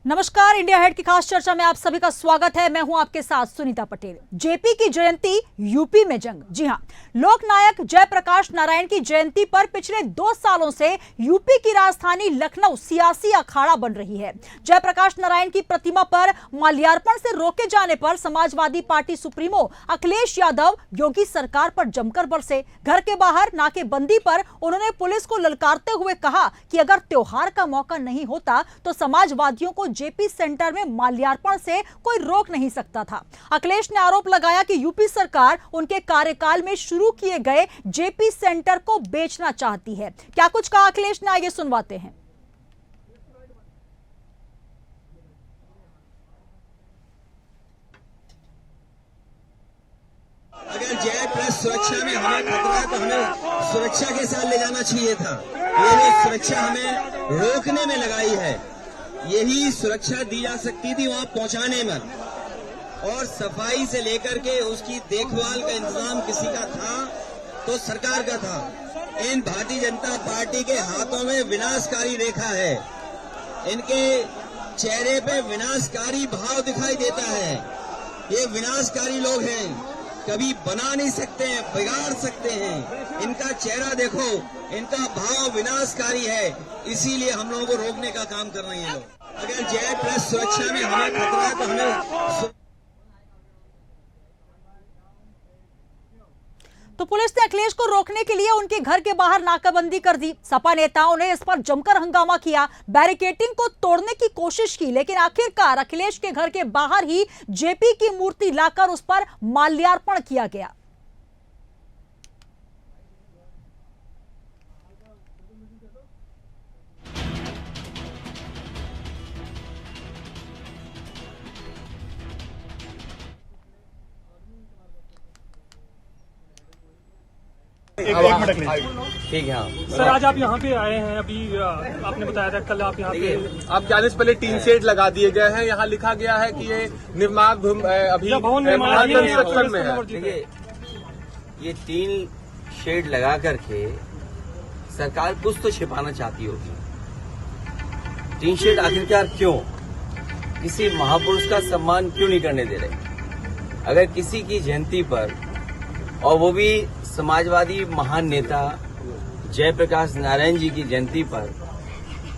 नमस्कार, India head की खास चर्चा में आप सभी का स्वागत है। मैं हूं आपके साथ सुनीता पटेल। जेपी की जयंती, यूपी में जंग। जी हां, लोकनायक जयप्रकाश नारायण की जयंती पर पिछले 2 सालों से यूपी की राजधानी लखनऊ सियासी अखाड़ा बन रही है। जयप्रकाश नारायण की प्रतिमा पर माल्यार्पण से रोके जाने पर समाजवादी पार्टी सुप्रीमो अखिलेश यादव योगी सरकार पर जमकर बरसे। घर के बाहर नाकेबंदी पर उन्होंने पुलिस को ललकारते हुए कहा कि अगर त्योहार का मौका नहीं होता तो समाजवादियों को जेपी सेंटर में माल्यार्पण से कोई रोक नहीं सकता था। अखिलेश ने आरोप लगाया कि यूपी सरकार उनके कार्यकाल में शुरू किए गए जेपी सेंटर को बेचना चाहती है। क्या कुछ कहा अखिलेश ने, आइए सुनवाते हैं। अगर जय प्लस सुरक्षा में हमें खतरा है तो हमें सुरक्षा के साथ ले जाना चाहिए था। ये जो सुरक्षा हमें रोकने में लगाई है, यही सुरक्षा दी जा सकती थी वहां पहुंचाने में। और सफाई से लेकर के उसकी देखभाल का इंतजाम किसी का था तो सरकार का था। इन भारतीय जनता पार्टी के हाथों में विनाशकारी रेखा है। इनके चेहरे पे विनाशकारी भाव दिखाई देता है। ये विनाशकारी लोग हैं, कभी बना नहीं सकते हैं, बिगाड़ सकते हैं। इनका चेहरा देखो, इनका भाव विनाशकारी है, इसीलिए हम लोगों को रोकने का काम कर रहे हैं लोग। अगर जय प्लस सुरक्षा में हमें खतरा है तो हमें तो पुलिस ने अखिलेश को रोकने के लिए उनके घर के बाहर नाकाबंदी कर दी। सपा नेताओं ने इस पर जमकर हंगामा किया, बैरिकेडिंग को तोड़ने की कोशिश की, लेकिन आखिरकार अखिलेश के घर के बाहर ही जेपी की मूर्ति लाकर उस पर माल्यार्पण किया गया। एक मिनट ठीक है। हाँ सर, आज आप यहाँ पे आए हैं, अभी आपने बताया था कल आप यहाँ पे। अब जाने से पहले टीन शेड लगा दिए गए हैं। यहाँ लिखा गया है कि ये निर्माण अभी कंस्ट्रक्शन में है। देखिए, ये टीन शेड लगा करके सरकार कुछ तो छिपाना चाहती होगी। टीन शेड आखिरकार क्यों? किसी महापुरुष का सम्मान क्यों नहीं करने दे रहे? अगर किसी की जयंती पर, और वो भी समाजवादी महान नेता जयप्रकाश नारायण जी की जयंती पर,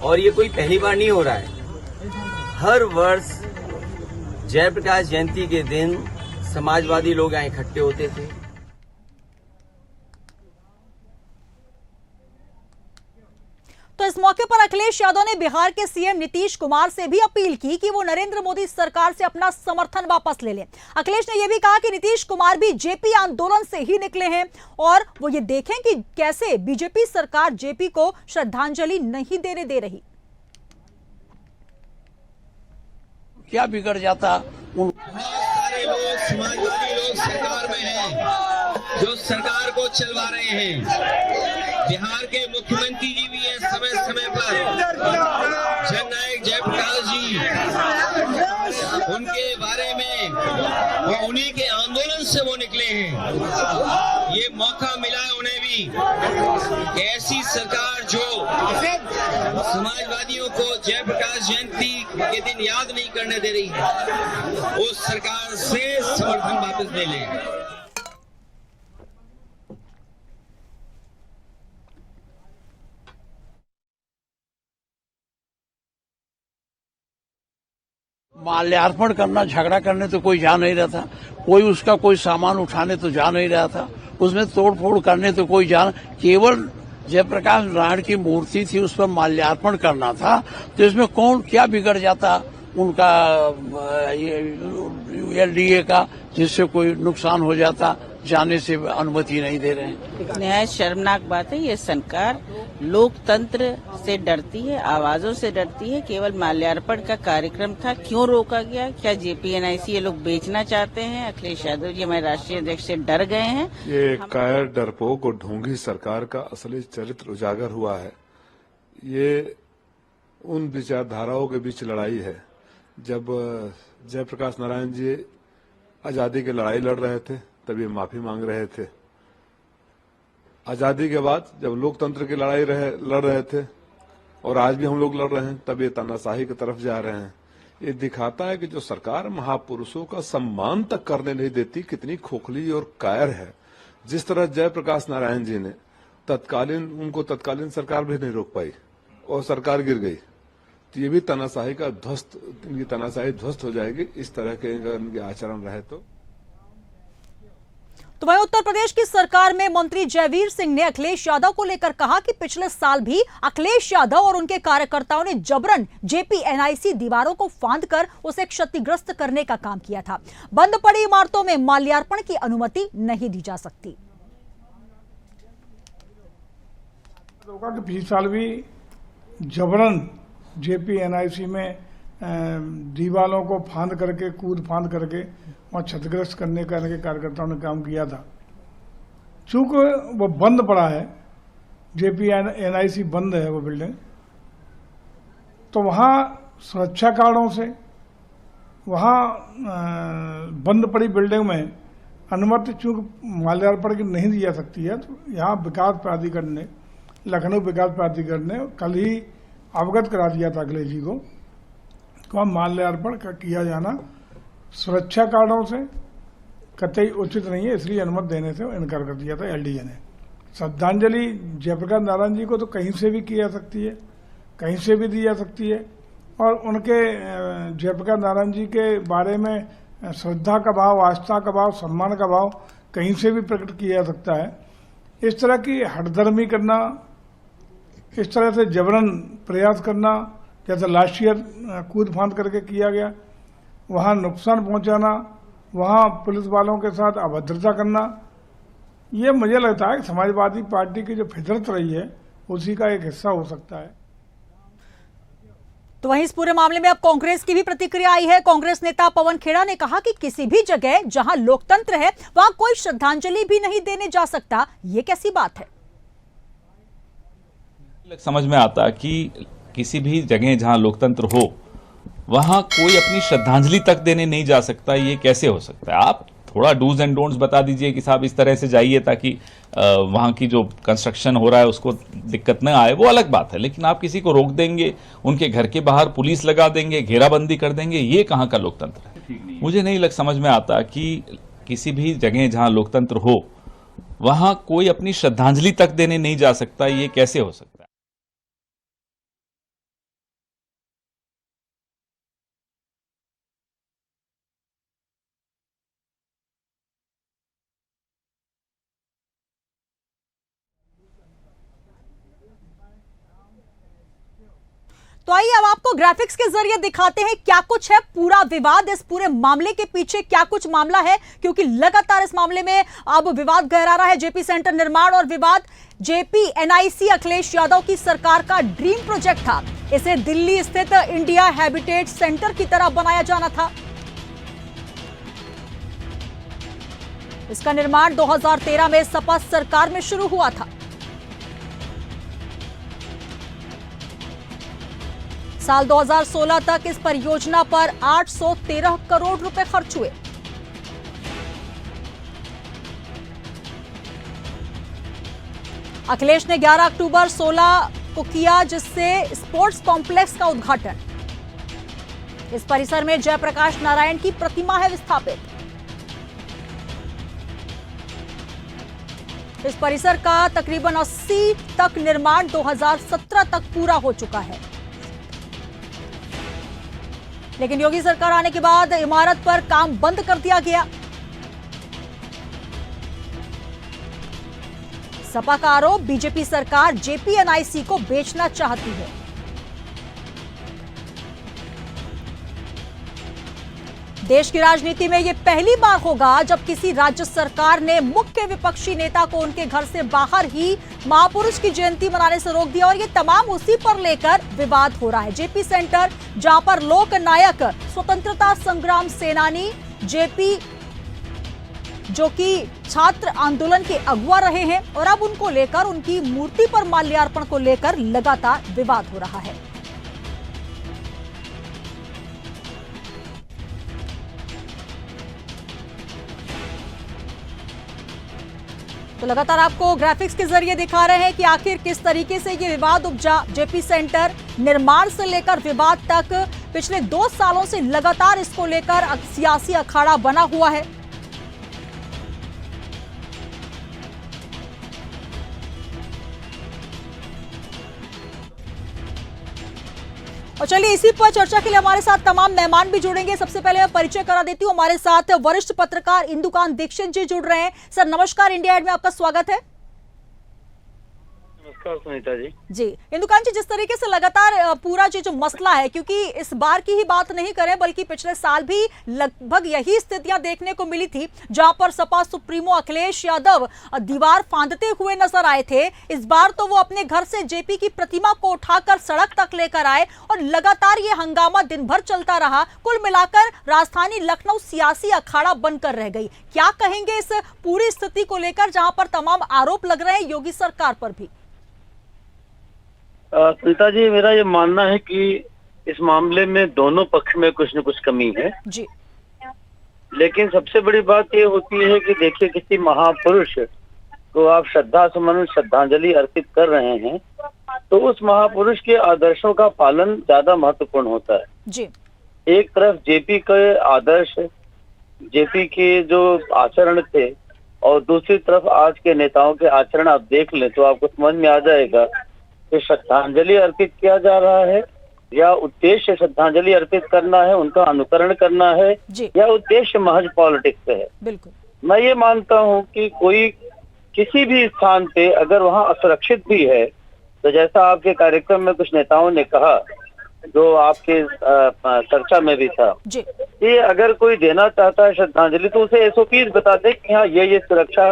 और ये कोई पहली बार नहीं हो रहा है। हर वर्ष जयप्रकाश जयंती के दिन समाजवादी लोग यहाँ इकट्ठे होते थे। तो इस मौके पर अखिलेश यादव ने बिहार के सीएम नीतीश कुमार से भी अपील की कि वो नरेंद्र मोदी सरकार से अपना समर्थन वापस ले लें। अखिलेश ने यह भी कहा कि नीतीश कुमार भी जेपी आंदोलन से ही निकले हैं और वो ये देखें कि कैसे बीजेपी सरकार जेपी को श्रद्धांजलि नहीं देने दे रही। क्या बिगड़ जाता? सारे लोग समाजवादी लोग सरकार में हैं, जो सरकार को चलवा रहे हैं। बिहार के मुख्यमंत्री जी भी हैं समय समय पर। जननायक जयप्रकाश जी, उनके बारे में, वो उन्हीं के आंदोलन से वो निकले हैं। ये मौका मिला है उन्हें भी। ऐसी सरकार जो समाजवादियों को जयप्रकाश जयंती के दिन याद नहीं करने दे रही है, उस सरकार से समर्थन वापस ले लें। माल्यार्पण करना, झगड़ा करने तो कोई जा नहीं रहा था। कोई उसका कोई सामान उठाने तो जा नहीं रहा था। उसमें तोड़फोड़ करने तो कोई जा, केवल जयप्रकाश नारायण की मूर्ति थी, उस पर माल्यार्पण करना था। तो इसमें कौन क्या बिगड़ जाता उनका एलडीए का, जिससे कोई नुकसान हो जाता? जाने से अनुमति नहीं दे रहे हैं। निहायत शर्मनाक बात है। ये सरकार लोकतंत्र से डरती है, आवाजों से डरती है। केवल माल्यार्पण का कार्यक्रम था, क्यों रोका गया? क्या जेपीएनआईसी ये लोग बेचना चाहते हैं? अखिलेश यादव जी हमारे राष्ट्रीय अध्यक्ष से डर गए हैं। ये कायर, डरपोक और ढोंगी सरकार का असली चरित्र उजागर हुआ है। ये उन विचारधाराओं के बीच लड़ाई है। जब जयप्रकाश नारायण जी आजादी की लड़ाई लड़ रहे थे तब ये माफी मांग रहे थे। आजादी के बाद जब लोकतंत्र की लड़ाई लड़ रहे थे और आज भी हम लोग लड़ रहे हैं, तब ये तानाशाही की तरफ जा रहे हैं। ये दिखाता है कि जो सरकार महापुरुषों का सम्मान तक करने नहीं देती कितनी खोखली और कायर है। जिस तरह जयप्रकाश नारायण जी ने तत्कालीन सरकार भी नहीं रोक पाई और सरकार गिर गई, तो ये भी तानाशाही का इनकी तानाशाही ध्वस्त हो जाएगी इस तरह के इनके आचरण रहे तो वहीं उत्तर प्रदेश की सरकार में मंत्री जयवीर सिंह ने अखिलेश यादव को लेकर कहा कि पिछले साल भी अखिलेश यादव और उनके कार्यकर्ताओं ने जबरन जेपी एनआईसी दीवारों को फांदकर उसे क्षतिग्रस्त करने का काम किया था। बंद पड़ी इमारतों में माल्यार्पण की अनुमति नहीं दी जा सकती। पिछले साल भी जबरन जेपी एनआईसी में दीवारों को कूद फांद करके और क्षतिग्रस्त करने का इनके कार्यकर्ताओं ने काम किया था। चूंकि वो बंद पड़ा है, जेपी एनआईसी बंद है वो बिल्डिंग, तो वहाँ सुरक्षा कारणों से वहाँ बंद पड़ी बिल्डिंग में अनुमति चूंकि माल्यार्पण की नहीं दी जा सकती है, तो यहाँ विकास प्राधिकरण ने, लखनऊ विकास प्राधिकरण ने कल ही अवगत करा दिया था अखिलेश जी को माल्यार्पण का किया जाना सुरक्षा कारणों से कतई उचित नहीं है, इसलिए अनुमति देने से इनकार कर दिया था एलडीए ने। श्रद्धांजलि जयप्रकाश नारायण जी को तो कहीं से भी की जा सकती है, कहीं से भी दी जा सकती है, और उनके जयप्रकाश नारायण जी के बारे में श्रद्धा का भाव, आस्था का भाव, सम्मान का भाव कहीं से भी प्रकट किया जा सकता है। इस तरह की हठधर्मी करना, इस तरह से जबरन प्रयास करना, जैसे लास्ट ईयर कूद फांद करके किया गया, वहाँ नुकसान पहुंचाना, वहाँ पुलिस वालों के साथ अभद्रता करना, ये मुझे लगता है कि समाजवादी पार्टी की जो फितरत रही है उसी का एक हिस्सा हो सकता है। तो वहीं इस पूरे मामले में अब कांग्रेस की भी प्रतिक्रिया आई है। कांग्रेस नेता पवन खेड़ा ने कहा कि किसी भी जगह जहां लोकतंत्र है वहां कोई श्रद्धांजलि भी नहीं देने जा सकता। ये कैसी बात है? समझ में आता कि किसी भी जगह जहां लोकतंत्र हो वहां कोई अपनी श्रद्धांजलि तक देने नहीं जा सकता। ये कैसे हो सकता है? आप थोड़ा डूज एंड डोंट्स बता दीजिए कि साहब इस तरह से जाइए ताकि वहां की जो कंस्ट्रक्शन हो रहा है उसको दिक्कत न आए, वो अलग बात है। लेकिन आप किसी को रोक देंगे, उनके घर के बाहर पुलिस लगा देंगे, घेराबंदी कर देंगे, ये कहाँ का लोकतंत्र है? मुझे नहीं समझ में आता कि किसी भी जगह जहां लोकतंत्र हो वहां कोई अपनी श्रद्धांजलि तक देने नहीं जा सकता। ये कैसे हो सकता है? तो आइए अब आपको ग्राफिक्स के जरिए दिखाते हैं क्या कुछ है पूरा विवाद, इस पूरे मामले के पीछे क्या कुछ मामला है, क्योंकि लगातार इस मामले में अब विवाद गहरा रहा है। जेपी सेंटर निर्माण और विवाद। जेपी एनआईसी अखिलेश यादव की सरकार का ड्रीम प्रोजेक्ट था। इसे दिल्ली स्थित इंडिया हैबिटेट सेंटर की तरह बनाया जाना था। इसका निर्माण 2013 में सपा सरकार में शुरू हुआ था। साल 2016 तक इस परियोजना पर 813 करोड़ रुपए खर्च हुए। अखिलेश ने 11 अक्टूबर 16 को किया, जिससे स्पोर्ट्स कॉम्प्लेक्स का उद्घाटन। इस परिसर में जयप्रकाश नारायण की प्रतिमा है विस्थापित। इस परिसर का तकरीबन 80 तक निर्माण 2017 तक पूरा हो चुका है। लेकिन योगी सरकार आने के बाद इमारत पर काम बंद कर दिया गया। सपा का आरोप, बीजेपी सरकार जेपी एनआईसी को बेचना चाहती है। देश की राजनीति में यह पहली बार होगा जब किसी राज्य सरकार ने मुख्य विपक्षी नेता को उनके घर से बाहर ही महापुरुष की जयंती मनाने से रोक दिया, और ये तमाम उसी पर लेकर विवाद हो रहा है। जेपी सेंटर, जहां पर लोक नायक, स्वतंत्रता संग्राम सेनानी जेपी, जो कि छात्र आंदोलन के अगुवा रहे हैं, और अब उनको लेकर, उनकी मूर्ति पर माल्यार्पण को लेकर लगातार विवाद हो रहा है। तो लगातार आपको ग्राफिक्स के जरिए दिखा रहे हैं कि आखिर किस तरीके से ये विवाद उपजा। जेपी सेंटर निर्माण से लेकर विवाद तक पिछले 2 सालों से लगातार इसको लेकर सियासी अखाड़ा बना हुआ है। और चलिए इसी पर चर्चा के लिए हमारे साथ तमाम मेहमान भी जुड़ेंगे। सबसे पहले मैं परिचय करा देती हूँ, हमारे साथ वरिष्ठ पत्रकार इंदुकांत दीक्षित जी जुड़ रहे हैं। सर नमस्कार, इंडिया एड में आपका स्वागत है। नमस्कार सुनीता जी। जी इंदुकांत जी, जिस तरीके से लगातार पूरा जो मसला है, क्योंकि इस बार की ही बात नहीं करें बल्कि पिछले साल भी लगभग यही स्थितियां देखने को मिली थी, जहां पर सपा सुप्रीमो अखिलेश यादव दीवार फांदते हुए नजर आए थे। इस बार तो वो अपने घर से जेपी की प्रतिमा को उठाकर सड़क तक लेकर आए और लगातार ये हंगामा दिन भर चलता रहा। कुल मिलाकर राजधानी लखनऊ सियासी अखाड़ा बनकर रह गई। क्या कहेंगे इस पूरी स्थिति को लेकर, जहां पर तमाम आरोप लग रहे हैं योगी सरकार पर भी? सुनीता जी, मेरा ये मानना है कि इस मामले में दोनों पक्ष में कुछ न कुछ कमी है जी। लेकिन सबसे बड़ी बात ये होती है कि देखिए, किसी महापुरुष को आप श्रद्धा सुमन श्रद्धांजलि अर्पित कर रहे हैं तो उस महापुरुष के आदर्शों का पालन ज्यादा महत्वपूर्ण होता है जी। एक तरफ जेपी के आदर्श, जेपी के जो आचरण थे, और दूसरी तरफ आज के नेताओं के आचरण आप देख लें तो आपको समझ में आ जाएगा कि श्रद्धांजलि अर्पित किया जा रहा है या उद्देश्य श्रद्धांजलि अर्पित करना है, उनका अनुकरण करना है या उद्देश्य महज पॉलिटिक्स है। बिल्कुल, मैं ये मानता हूँ कि कोई किसी भी स्थान पे अगर वहाँ असुरक्षित भी है, तो जैसा आपके कार्यक्रम में कुछ नेताओं ने कहा, जो आपके चर्चा में भी था, कि अगर कोई देना चाहता है श्रद्धांजलि तो उसे एसओपीज बता दे कि हाँ ये सुरक्षा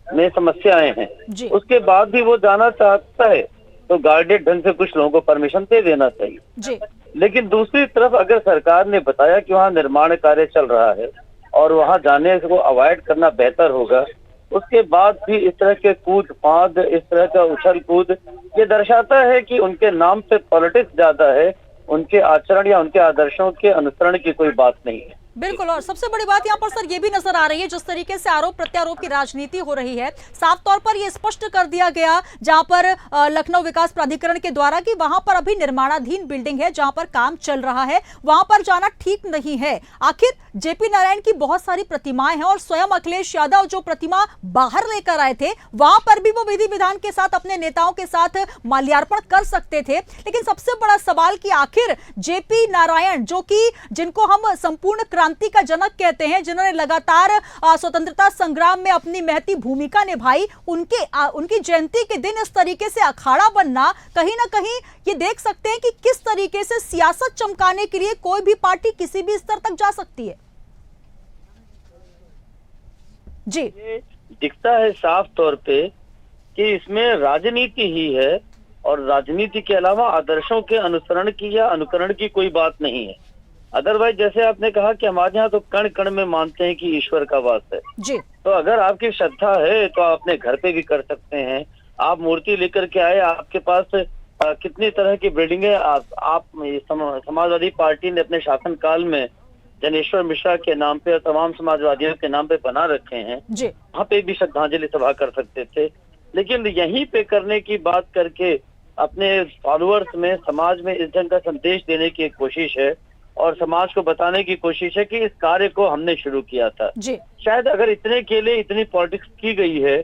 में समस्याएं हैं। उसके बाद भी वो जाना चाहता है तो गार्डेड ढंग से कुछ लोगों को परमिशन दे देना चाहिए। लेकिन दूसरी तरफ अगर सरकार ने बताया कि वहाँ निर्माण कार्य चल रहा है और वहाँ जाने को अवॉइड करना बेहतर होगा, उसके बाद भी इस तरह के कूद फांद, इस तरह का उछल कूद, ये दर्शाता है कि उनके नाम पे पॉलिटिक्स ज्यादा है, उनके आचरण या उनके आदर्शों के अनुसरण की कोई बात नहीं है। बिल्कुल, और सबसे बड़ी बात यहाँ पर सर ये भी नजर आ रही है, जिस तरीके से आरोप प्रत्यारोप की राजनीति हो रही है, साफ तौर पर ये स्पष्ट कर दिया गया जहां पर लखनऊ विकास प्राधिकरण के द्वारा कि वहां पर अभी निर्माणाधीन बिल्डिंग है जहां पर काम चल रहा है, वहां पर जाना ठीक नहीं है। आखिर जेपी नारायण की बहुत सारी प्रतिमाएं हैं और स्वयं अखिलेश यादव जो प्रतिमा बाहर लेकर आए थे, वहां पर भी वो विधि विधान के साथ अपने नेताओं के साथ माल्यार्पण कर सकते थे। लेकिन सबसे बड़ा सवाल कि आखिर जेपी नारायण, जो कि जिनको हम संपूर्ण क्रांति का जनक कहते हैं, जिन्होंने लगातार स्वतंत्रता संग्राम में अपनी महती भूमिका निभाई, उनकी जयंती के दिन इस तरीके से अखाड़ा बनना, कहीं ना कहीं ये देख सकते हैं कि किस तरीके से सियासत चमकाने के लिए कोई भी पार्टी किसी भी स्तर तक जा सकती है। जी, दिखता है साफ तौर पे कि इसमें राजनीति ही है और राजनीति के अलावा आदर्शों के अनुसरण की या अनुकरण की कोई बात नहीं है। अदरवाइज जैसे आपने कहा कि हमारे यहाँ तो कण कण में मानते हैं कि ईश्वर का वास है जी। तो अगर आपकी श्रद्धा है तो आप अपने घर पे भी कर सकते हैं। आप मूर्ति लेकर के आए, आपके पास कितनी तरह की बिल्डिंगें आप समाजवादी पार्टी ने अपने शासनकाल में जनेश्वर मिश्रा के नाम पे और तमाम समाजवादियों के नाम पे बना रखे हैं, वहाँ पे भी श्रद्धांजलि सभा कर सकते थे। लेकिन यहीं पे करने की बात करके अपने फॉलोअर्स में, समाज में इस ढंग का संदेश देने की एक कोशिश है और समाज को बताने की कोशिश है कि इस कार्य को हमने शुरू किया था। शायद अगर इतने के लिए इतनी पॉलिटिक्स की गई है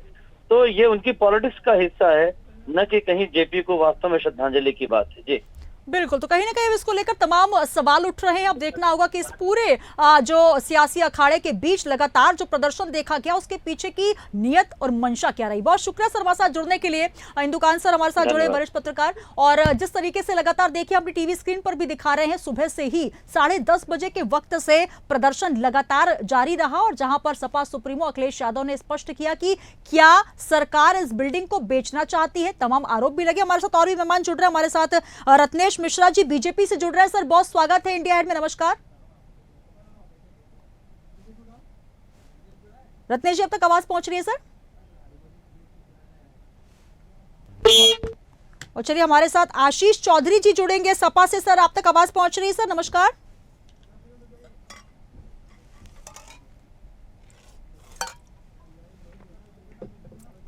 तो ये उनकी पॉलिटिक्स का हिस्सा है, न कि कहीं जेपी को वास्तव में श्रद्धांजलि की बात है। जी बिल्कुल, तो कहीं ना कहीं इसको लेकर तमाम सवाल उठ रहे हैं। अब देखना होगा कि इस पूरे जो सियासी अखाड़े के बीच लगातार जो प्रदर्शन देखा गया, उसके पीछे की नियत और मंशा क्या रही। बहुत शुक्रिया सर हमारे साथ जुड़ने के लिए। इंदुकांत सर हमारे साथ जुड़े, वरिष्ठ पत्रकार। और जिस तरीके से लगातार देखिए, अपनी टीवी स्क्रीन पर भी दिखा रहे हैं, सुबह से ही 10:30 बजे के वक्त से प्रदर्शन लगातार जारी रहा और जहां पर सपा सुप्रीमो अखिलेश यादव ने स्पष्ट किया कि क्या सरकार इस बिल्डिंग को बेचना चाहती है। तमाम आरोप भी लगे। हमारे साथ और भी मेहमान जुड़ रहे हैं, हमारे साथ रत्नेश मिश्रा जी बीजेपी से जुड़ रहे हैं। सर बहुत स्वागत है इंडिया एड में, नमस्कार। रत्नेश जी, अब तक आवाज पहुंच रही है सर? और चलिए हमारे साथ आशीष चौधरी जी जुड़ेंगे सपा से। सर आप तक आवाज पहुंच रही है सर, नमस्कार।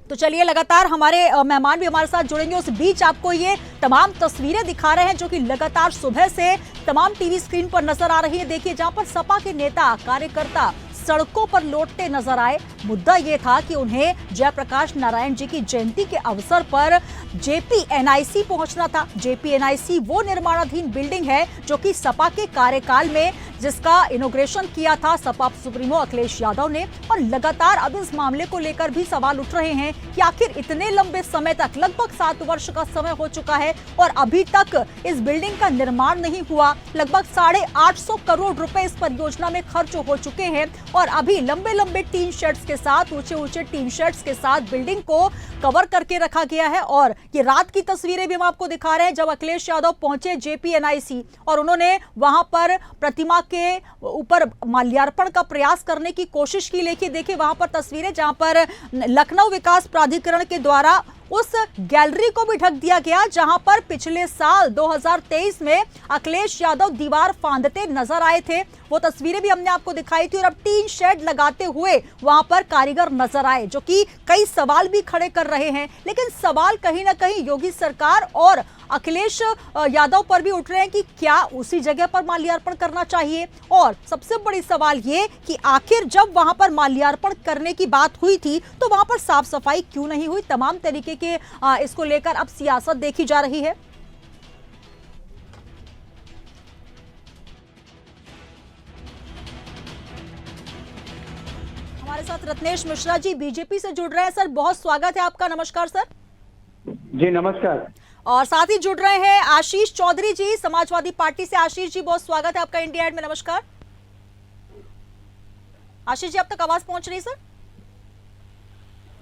तो चलिए लगातार हमारे मेहमान भी हमारे साथ जुड़ेंगे। उस बीच आपको ये तमाम तस्वीरें दिखा रहे हैं जो कि लगातार सुबह से तमाम टीवी स्क्रीन पर नजर आ रही है। देखिए, जहां पर सपा के नेता कार्यकर्ता सड़कों पर लौटते नजर आए। मुद्दा यह था कि उन्हें जयप्रकाश नारायण जी की जयंती के अवसर पर JPNIC पहुंचना था। JPNIC वो निर्माणाधीन बिल्डिंग है जो कि सपा के कार्यकाल में जिसका इनॉग्रेशन किया था सपा सुप्रीमो अखिलेश यादव ने। और लगातार अब इस मामले को लेकर भी सवाल उठ रहे हैं कि आखिर इतने लंबे समय तक, लगभग 7 वर्ष का समय हो चुका है और अभी तक इस बिल्डिंग का निर्माण नहीं हुआ। लगभग 850 करोड़ रुपए इस परियोजना में खर्च हो चुके हैं और अभी लंबे लंबे टीन शेड्स के साथ, ऊंचे ऊंचे टीन शेड्स के साथ बिल्डिंग को कवर करके रखा गया है। और ये रात की तस्वीरें भी हम आपको दिखा रहे हैं जब अखिलेश यादव पहुंचे JPNIC और उन्होंने वहां पर प्रतिमा के ऊपर माल्यार्पण का प्रयास करने की कोशिश की। लेकिन देखिए वहां पर तस्वीरें जहां पर लखनऊ विकास प्राधिकरण के द्वारा उस गैलरी को भी ढक दिया गया जहां पर पिछले साल 2023 में अखिलेश यादव दीवार फांदते नजर आए थे। वो तस्वीरें भी हमने आपको दिखाई थी और अब टीन शेड लगाते हुए वहां पर कारीगर नजर आए जो कि कई सवाल भी खड़े कर रहे हैं। लेकिन सवाल कहीं ना कहीं योगी सरकार और अखिलेश यादव पर भी उठ रहे हैं कि क्या उसी जगह पर माल्यार्पण करना चाहिए। और सबसे बड़ी सवाल ये कि आखिर जब वहां पर माल्यार्पण करने की बात हुई थी तो वहां पर साफ सफाई क्यों नहीं हुई। तमाम तरीके के इसको लेकर अब सियासत देखी जा रही है। हमारे साथ रत्नेश मिश्रा जी बीजेपी से जुड़ रहे हैं। सर, बहुत स्वागत है आपका। नमस्कार सर। जी नमस्कार। और साथ ही जुड़ रहे हैं आशीष चौधरी जी समाजवादी पार्टी से। आशीष जी, बहुत स्वागत है आपका इंडिया एड में। नमस्कार आशीष जी, अब तक आवाज पहुंच रही सर?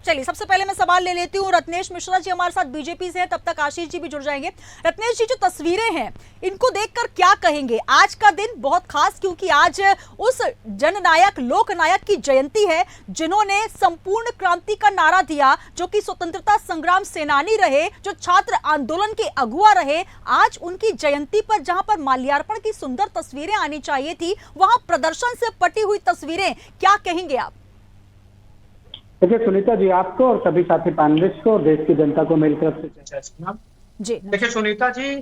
चलिए, सबसे पहले मैं सवाल ले लेती हूँ। रत्नेश मिश्रा जी हमारे साथ बीजेपी से हैं, तब तक आशीष जी भी जुड़ जाएंगे। रत्नेश जी, जो तस्वीरें हैं इनको देखकर क्या कहेंगे? आज का दिन बहुत खास क्योंकि आज उस जननायक, लोकनायक की जयंती है जिन्होंने संपूर्ण क्रांति का नारा दिया, जो कि स्वतंत्रता संग्राम सेनानी रहे, जो छात्र आंदोलन के अगुआ रहे। आज उनकी जयंती पर जहां पर माल्यार्पण की सुंदर तस्वीरें आनी चाहिए थी, वहां प्रदर्शन से पटी हुई तस्वीरें, क्या कहेंगे आप? देखिए सुनीता जी, आपको और सभी साथी पैनलिस्ट को और देश की जनता को मेरी तरफ से जी। देखिए सुनीता जी,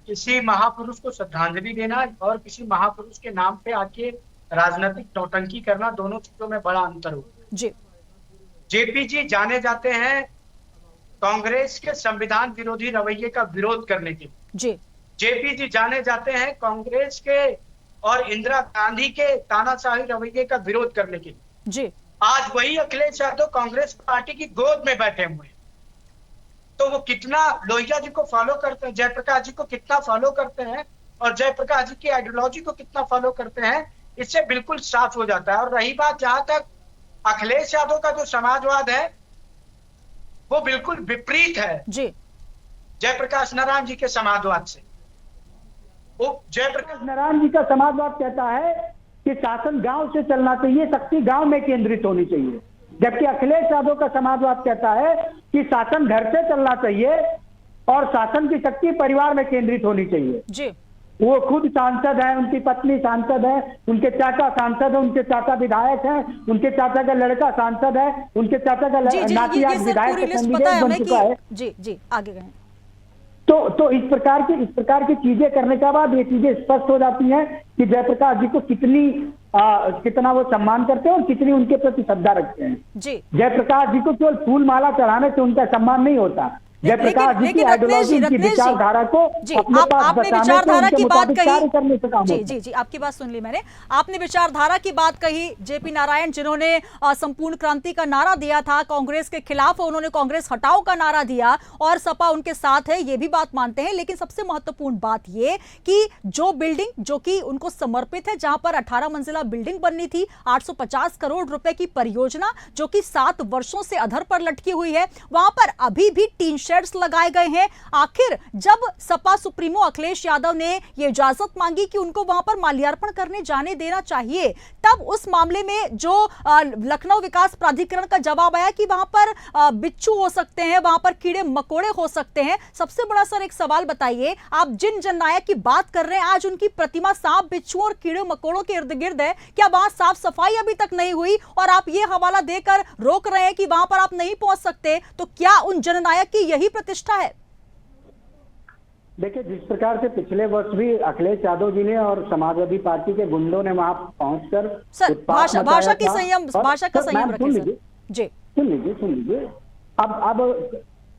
किसी महापुरुष को श्रद्धांजलि देना और किसी महापुरुष के नाम पे आके राजनीतिक नौटंकी करना, दोनों चीजों में बड़ा अंतर होता है। जी। JP जी जाने जाते हैं कांग्रेस के संविधान विरोधी रवैये का विरोध करने के लिए। जी। JP जी जाने जाते हैं कांग्रेस के और इंदिरा गांधी के तानाशाही रवैये का विरोध करने के लिए। जी। आज वही अखिलेश यादव कांग्रेस पार्टी की गोद में बैठे हुए हैं, तो वो कितना लोहिया जी को फॉलो करते हैं, जयप्रकाश जी को कितना फॉलो करते हैं और जयप्रकाश जी की आइडियोलॉजी को कितना फॉलो करते हैं, इससे बिल्कुल साफ हो जाता है। और रही बात जहां तक अखिलेश यादव का जो समाजवाद है वो बिल्कुल विपरीत है जी जयप्रकाश नारायण जी के समाजवाद से। वो जयप्रकाश नारायण जी का समाजवाद कहता है कि शासन गांव से चलना चाहिए, शक्ति गांव में केंद्रित होनी चाहिए, जबकि अखिलेश यादव का समाजवाद कहता है कि शासन घर से चलना चाहिए और शासन की शक्ति परिवार में केंद्रित होनी चाहिए। जी। वो खुद सांसद है, उनकी पत्नी सांसद है, उनके चाचा सांसद है, उनके चाचा विधायक है, उनके चाचा का लड़का सांसद है, उनके चाचा का नाती आज विधायक कैंडिडेट बन चुका है। जी जी, आगे गए। तो इस प्रकार की चीजें करने के बाद ये चीजें स्पष्ट हो जाती हैं कि जयप्रकाश जी को कितना वो सम्मान करते हैं और कितनी उनके प्रति श्रद्धा रखते हैं। जी। जयप्रकाश जी को केवल फूल माला चढ़ाने से उनका सम्मान नहीं होता, जयप्रकाश जी की आइडियोलॉजी, उनकी विचारधारा को अपने पास आपने विचारधारा की बात कही। करने से काम जी जी जी, आपकी बात सुन ली मैंने। आपने विचारधारा की बात कही। JP नारायण जिन्होंने संपूर्ण क्रांति का नारा दिया था, कांग्रेस के खिलाफ उन्होंने कांग्रेस हटाओ का नारा दिया और सपा उनके साथ है, ये भी बात मानते हैं। लेकिन सबसे महत्वपूर्ण बात ये कि जो बिल्डिंग जो कि उनको समर्पित है, जहां पर 18 मंजिला बिल्डिंग बननी थी, 850 करोड़ रुपए की परियोजना जो कि 7 वर्षों से अधर पर लटकी हुई है, वहां पर अभी भी टीन शेड बैरिकेड्स लगाए गए हैं। आखिर जब सपा सुप्रीमो अखिलेश यादव ने ये इजाजत मांगी कि उनको वहां पर माल्यार्पण करने जाने देना चाहिए, तब उस मामले में जो लखनऊ विकास प्राधिकरण का जवाब आया कि वहां पर बिच्छू हो सकते हैं, वहां पर कीड़े मकोड़े हो सकते हैं। सबसे बड़ा सर एक सवाल बताइए, आप जिन जननायक की बात कर रहे हैं, आज उनकी प्रतिमा सांप बिच्छू और कीड़े मकोड़ों के इर्द गिर्द है, क्या वहां साफ सफाई अभी तक नहीं हुई और आप ये हवाला देकर रोक रहे हैं कि वहां पर आप नहीं पहुंच सकते? तो क्या उन जननायक की यही प्रतिष्ठा है? देखिए, जिस प्रकार से पिछले वर्ष भी अखिलेश यादव जी ने और समाजवादी पार्टी के गुंडों ने वहां पहुंचकर सर भाषा का संयम रखें सर। जी सुन लीजिए। अब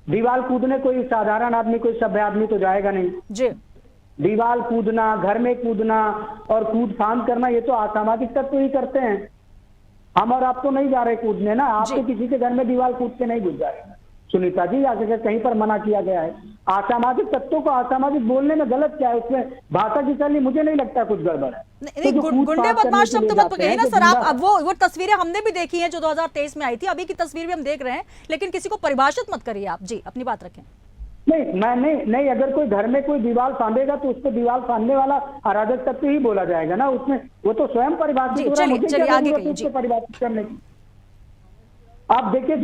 दीवार कूदने कोई साधारण आदमी, कोई सभ्य आदमी तो जाएगा नहीं जी। दीवार कूदना, घर में कूदना और कूद फांद करना, ये तो असामाजिक तत्व ही करते हैं। हम और आप तो नहीं जा रहे कूदने ना, आप तो किसी के घर में दीवार कूद के नहीं घुस जा रहे सुनीता जी, आगे कहीं पर मना किया गया है। असामाजिक तत्वों को असामाजिक बोलने में गलत क्या है? उसमें भाषा की शैली मुझे नहीं लगता कुछ गड़बड़ है। नहीं, गुंडे बदमाश शब्द मत कहिए ना सर आप। अब वो तस्वीरें हमने भी देखी हैं जो 2023 में आई थी, अभी की तस्वीर भी हम देख रहे हैं, लेकिन किसी को परिभाषित मत करिए आप। जी, अपनी बात रखें। नहीं, अगर कोई घर में कोई दीवार फांदेगा तो उसको दीवार फांदने वाला अराजक तत्व ही बोला जाएगा ना, उसमें वो तो स्वयं परिभाषित हो रहा है, मुझे क्या जरूरत है उसको परिभाषित करने की। आप देखिए,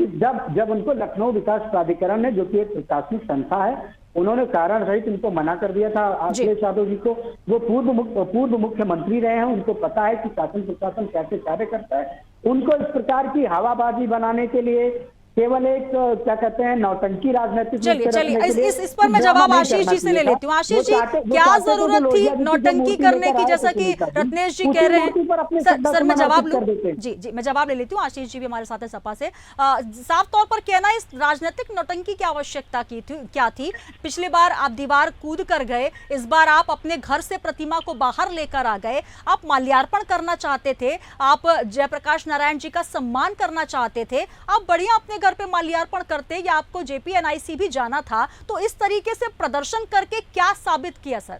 जब उनको लखनऊ विकास प्राधिकरण ने, जो कि एक प्रशासनिक संस्था है, उन्होंने कारण सहित उनको मना कर दिया था अखिलेश यादव जी को। वो पूर्व मुख्यमंत्री रहे हैं, उनको पता है कि शासन प्रशासन कैसे कार्य करता है। उनको इस प्रकार की हवाबाजी बनाने के लिए केवल एक क्या कहते हैं नौटंकी राजनीतिक। चलिए इस पर मैं जवाब आशीष जी से ले लेती हूँ। आशीष जी, क्या जरूरत थी नौटंकी करने की, जैसा कि रत्नेश जी कह रहे हैं? सर मैं जवाब लूं? जी मैं जवाब ले लेती हूँ। आशीष जी भी हमारे साथ है सपा से। साफ तौर पर कहना, इस राजनीतिक नौटंकी की आवश्यकता क्या थी? पिछली बार आप दीवार कूद कर गए, इस बार आप अपने घर से प्रतिमा को बाहर लेकर आ गए, आप माल्यार्पण करना चाहते थे, आप जयप्रकाश नारायण जी का सम्मान करना चाहते थे, आप बढ़िया अपने घर पे माल्यार्पण करते, या आपको जेपीएनआईसी भी जाना था, तो इस तरीके से प्रदर्शन करके क्या साबित किया सर?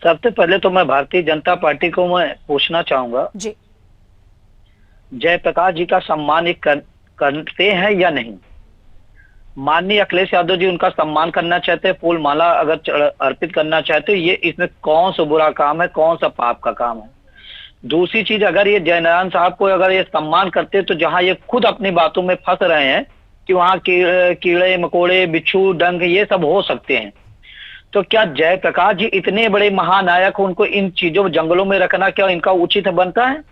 सबसे पहले तो मैं भारतीय जनता पार्टी को मैं पूछना चाहूंगा जी, जयप्रकाश जी का सम्मान करते हैं या नहीं? माननीय अखिलेश यादव जी उनका सम्मान करना चाहते हैं, फूल माला अगर अर्पित करना चाहते, ये इसमें कौन सा बुरा काम है, कौन सा पाप का काम है? दूसरी चीज, अगर ये जयनारायण साहब को अगर ये सम्मान करते, तो जहां ये खुद अपनी बातों में फंस रहे हैं कि वहां कीड़े मकोड़े, बिच्छू, डंग ये सब हो सकते हैं, तो क्या जयप्रकाश जी इतने बड़े महानायक, उनको इन चीजों जंगलों में रखना क्या इनका उचित बनता है?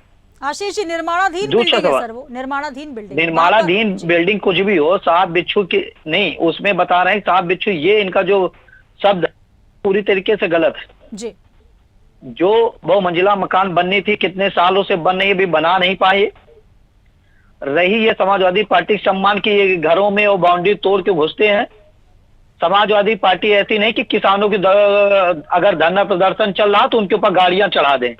आशीष जी, निर्माणाधीन बिल्डिंग है सर, वो निर्माणाधीन बिल्डिंग कुछ भी हो, सांप बिच्छू की नहीं, उसमें बता रहे हैं सांप बिच्छू, ये इनका जो शब्द पूरी तरीके से गलत है जी। जो बहुमंजिला मकान बननी थी, कितने सालों से बन रही है, भी बना नहीं पाए। रही ये समाजवादी पार्टी सम्मान की, ये घरों में वो बाउंड्री तोड़ के घुसते हैं। समाजवादी पार्टी ऐसी नहीं कि किसानों की अगर धरना प्रदर्शन चल रहा तो उनके ऊपर गाड़ियां चढ़ा दें।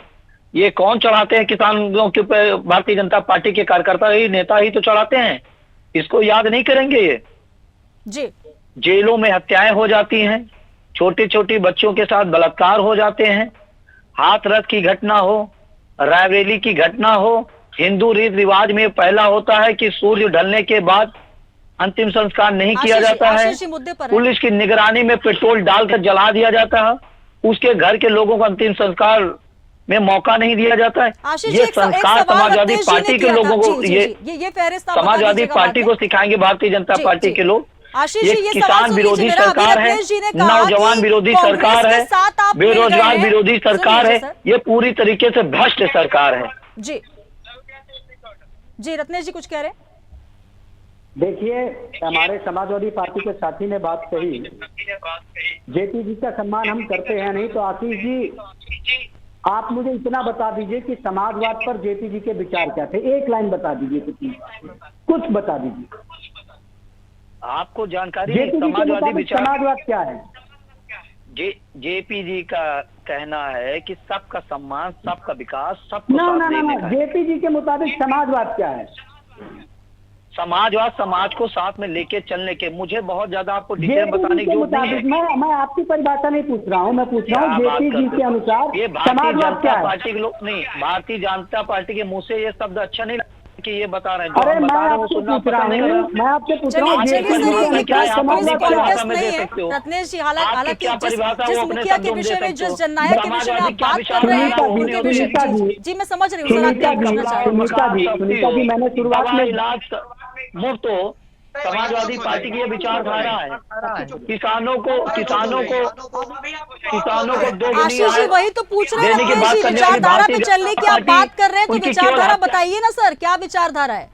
ये कौन चढ़ाते हैं किसानों के ऊपर? भारतीय जनता पार्टी के कार्यकर्ता ही, नेता ही तो चढ़ाते हैं। इसको याद नहीं करेंगे ये जी। जेलों में हत्याएं हो जाती हैं, छोटे छोटे बच्चों के साथ बलात्कार हो जाते हैं, हाथरस की घटना हो, रायबरेली की घटना हो। हिंदू रीत रिवाज में पहला होता है कि सूर्य ढलने के बाद अंतिम संस्कार नहीं किया जाता है, पुलिस की निगरानी में पेट्रोल डालकर जला दिया जाता है, उसके घर के लोगों को अंतिम संस्कार में मौका नहीं दिया जाता है। ये संस्कार समाजवादी पार्टी के लोगों को, ये समाजवादी पार्टी को सिखाएंगे भारतीय जनता पार्टी के लोग। ये किसान विरोधी सरकार है, नौजवान विरोधी सरकार है, बेरोजगार विरोधी सरकार है, ये पूरी तरीके से भ्रष्ट सरकार है। जी जी, रत्नेश जी कुछ कह रहे हैं? देखिए, हमारे समाजवादी पार्टी के साथी ने बात कही, जेपी जी का सम्मान हम करते हैं नहीं, तो आशीष जी आप मुझे इतना बता दीजिए कि समाजवाद पर जेपी जी के विचार क्या थे? एक लाइन बता दीजिए, कुछ बता दीजिए। आपको जानकारी है समाजवादी विचार, समाजवाद क्या है? जेपी जी का कहना है कि सबका सम्मान, सबका विकास, सबको साथ देने का। जेपी जी के मुताबिक समाजवाद क्या है? समाजवाद समाज को साथ में लेके चलने के, मुझे बहुत ज्यादा आपको डिटेल बताने की जरूरत नहीं है। मैं आपकी परिभाषा नहीं पूछ रहा हूँ, मैं पूछ रहा हूँ जेपी जी के अनुसार ये भारतीय जनता पार्टी के लोग नहीं, भारतीय जनता पार्टी के मुंह से ये शब्द अच्छा नहीं कि ये बता रहे हैं। अरे मैं आपसे पूछ रहा हूँ, मैं आपसे पूछ रहा हूँ रत्नेश जी, हालांकि जिस मुखिया के विषय में, जिस जननायक के विषय में आप बात कर रहे हैं उनके विषय में, जी मैं समझ रही हूँ सर, सुनीता जी, मैंने शुरुआत में इलाज मुफ्त हो, समाजवादी पार्टी की ये विचारधारा है। किसानों को दो आशीष जी वही तो पूछ रहे हैं रत्नेश जी, विचारधारा पे चलने की आप बात कर रहे हैं तो विचारधारा बताइए ना सर, क्या विचारधारा है?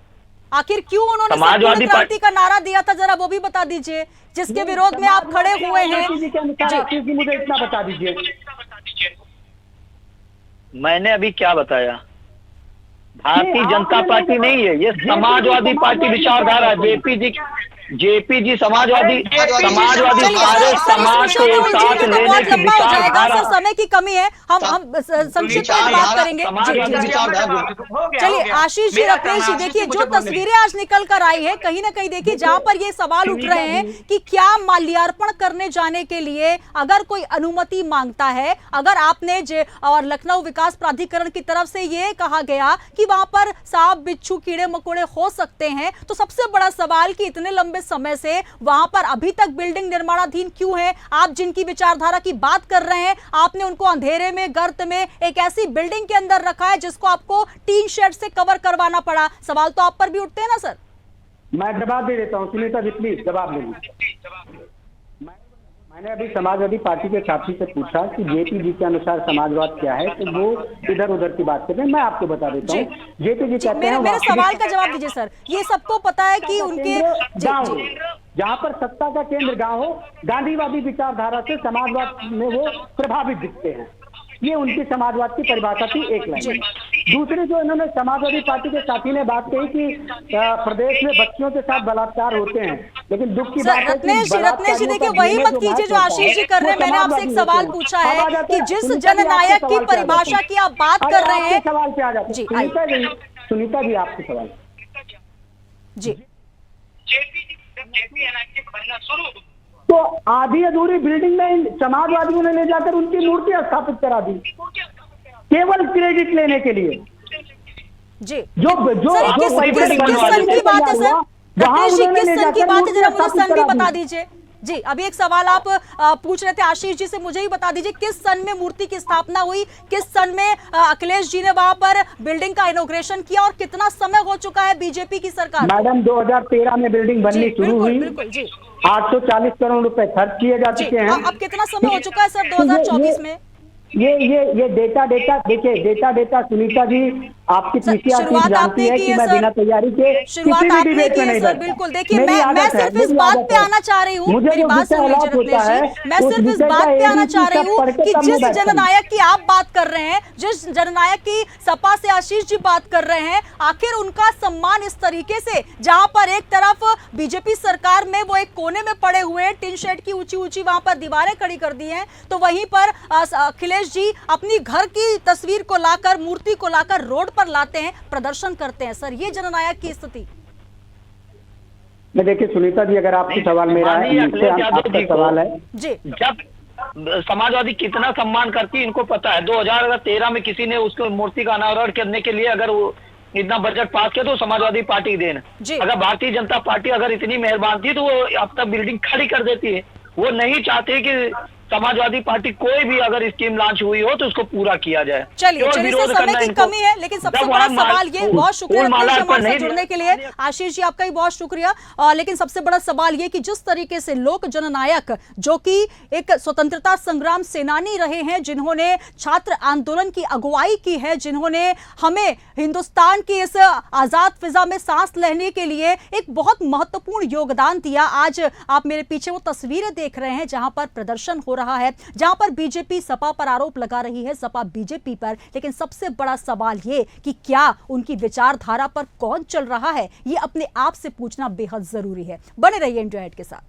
आखिर क्यों उन्होंने संपूर्ण क्रांति का नारा दिया था, जरा वो भी बता दीजिए, जिसके विरोध में आप खड़े हुए हैं। मुझे इतना बता दीजिए। मैंने अभी क्या बताया? भारतीय जनता पार्टी नहीं है, ये समाजवादी पार्टी विचारधारा है। जेपी जी समाजवादी सारे समाज को एक साथ लेने की विचारधारा। समय की कमी है, हम संक्षिप्त में बात करेंगे। चलिए आशीष जी, रत्नेश जी, देखिए जो तस्वीरें आज निकल कर आई है, कहीं ना कहीं देखिए जहां पर ये सवाल उठ रहे हैं कि क्या माल्यार्पण करने जाने के लिए अगर कोई अनुमति मांगता है, अगर आपने और लखनऊ विकास प्राधिकरण की तरफ से ये कहा गया कि वहां पर सांप बिच्छू कीड़े मकोड़े हो सकते हैं, तो सबसे बड़ा सवाल कि इतने लंबे समय से वहां पर अभी तक बिल्डिंग निर्माणाधीन क्यों है? आप जिनकी विचारधारा की बात कर रहे हैं, आपने उनको अंधेरे में, गर्त में एक ऐसी बिल्डिंग के अंदर रखा है जिसको आपको टीन शेड से कवर करवाना पड़ा। सवाल तो आप पर भी उठते हैं ना सर? मैं जवाब दे देता हूँ, सुनीता जी प्लीज जवाब दे। मैंने अभी समाजवादी पार्टी के साथी से पूछा कि जेपी जी के अनुसार समाजवाद क्या है, तो वो इधर उधर की बात करते हैं। मैं आपको बता देता हूँ, जेपी जी कहते हैं, मेरे सवाल का जवाब दीजिए सर। ये सबको पता है कि उनके गाँव, जहाँ पर सत्ता का केंद्र गाँव हो, गांधीवादी विचारधारा से समाजवाद में वो प्रभावित दिखते हैं। ये उनकी समाजवाद की परिभाषा थी, एक लाइन। दूसरी जो इन्होंने समाजवादी पार्टी के साथी ने बात कही कि प्रदेश में बच्चियों के साथ बलात्कार होते हैं, लेकिन दुख की बात है कि रत्नेश जी देखिए वही मत कीजिए जो आशीष जी कर रहे हैं। मैंने आपसे एक सवाल पूछा है कि जिस जननायक की परिभाषा की आप बात कर रहे हैं, सवाल पे आ जाते हैं। सुनीता जी आपके सवाल जी। तो आधी अधूरी बिल्डिंग में समाजवादियों ने ले जाकर उनकी मूर्ति स्थापित करा दी, केवल क्रेडिट लेने के लिए। जी जो किस सन की बात है सर? रत्नेश जी किस सन की बात है, जरा मुझे सन भी बता दीजिए। जी अभी एक सवाल आप पूछ रहे थे आशीष जी से, मुझे ही बता दीजिए किस सन में मूर्ति की स्थापना हुई, किस सन में अखिलेश जी ने वहां पर बिल्डिंग का इनॉग्रेशन किया, और कितना समय हो चुका है बीजेपी की सरकार? मैडम 2013 में बिल्डिंग बननी शुरू हुई, 840 करोड़ रुपए खर्च किए जा चुके हैं। अब कितना समय हो चुका है सर 2024 में? ये डेटा देखिए, डेटा सुनीता जी आपकी पीसीआर टीम जानती है कि मैं बिना तैयारी के शुरुआत आपने की है सर। बिल्कुल देखिए मैं सिर्फ इस बात पे आना चाह रही हूँ, मेरी बात सुन लीजिए रत्नेश जी, मैं सिर्फ इस बात पे आना चाह रही हूँ कि जिस जननायक की आप बात कर रहे हैं, जिस जननायक की सपा से आशीष जी बात कर रहे हैं, आखिर उनका सम्मान इस तरीके से, जहां पर एक तरफ बीजेपी सरकार में वो एक कोने में पड़े हुए हैं, टिन शेड की ऊंची वहां पर दीवारें खड़ी कर दी हैं, तो वहीं पर अखिलेश जी अपनी घर की तस्वीर को लाकर, मूर्ति को लाकर रोड पर लाते हैं, प्रदर्शन करते हैं। सर ये जननायक की स्थिति। मैं देखिए सुनीता जी, अगर आपका सवाल मेरा है, आपका सवाल है जी, जब समाजवादी कितना सम्मान करती है इनको पता है। 2013 में किसी ने उसको मूर्ति का अनावरण करने के लिए अगर वो इतना बजट पास किया तो समाजवादी पार्टी की देन। अगर भारतीय जनता पार्टी अगर इतनी मेहरबान थी तो वो अब तक बिल्डिंग खड़ी कर देती है। वो नहीं चाहते कि समाजवादी पार्टी कोई भी अगर स्कीम लॉन्च हुई हो तो उसको पूरा किया जाए। चलिए सर समय की कमी है, लेकिन सबसे बड़ा सवाल ये, बहुत शुक्रिया हमारे साथ जुड़ने के लिए आशीष जी, आपका ही बहुत शुक्रिया। लेकिन सबसे बड़ा सवाल ये कि जिस तरीके से लोक जननायक जो कि एक स्वतंत्रता संग्राम सेनानी रहे हैं, जिन्होंने छात्र आंदोलन की अगुवाई की है, जिन्होंने हमें हिंदुस्तान की इस आजाद फिजा में सांस लेने के लिए एक बहुत महत्वपूर्ण योगदान दिया, आज आप मेरे पीछे वो तस्वीरें देख रहे हैं जहां पर प्रदर्शन हो रहा है, जहां पर बीजेपी सपा पर आरोप लगा रही है, सपा बीजेपी पर। लेकिन सबसे बड़ा सवाल ये कि क्या उनकी विचारधारा पर कौन चल रहा है, ये अपने आप से पूछना बेहद जरूरी है। बने रहिए इंडिया के साथ।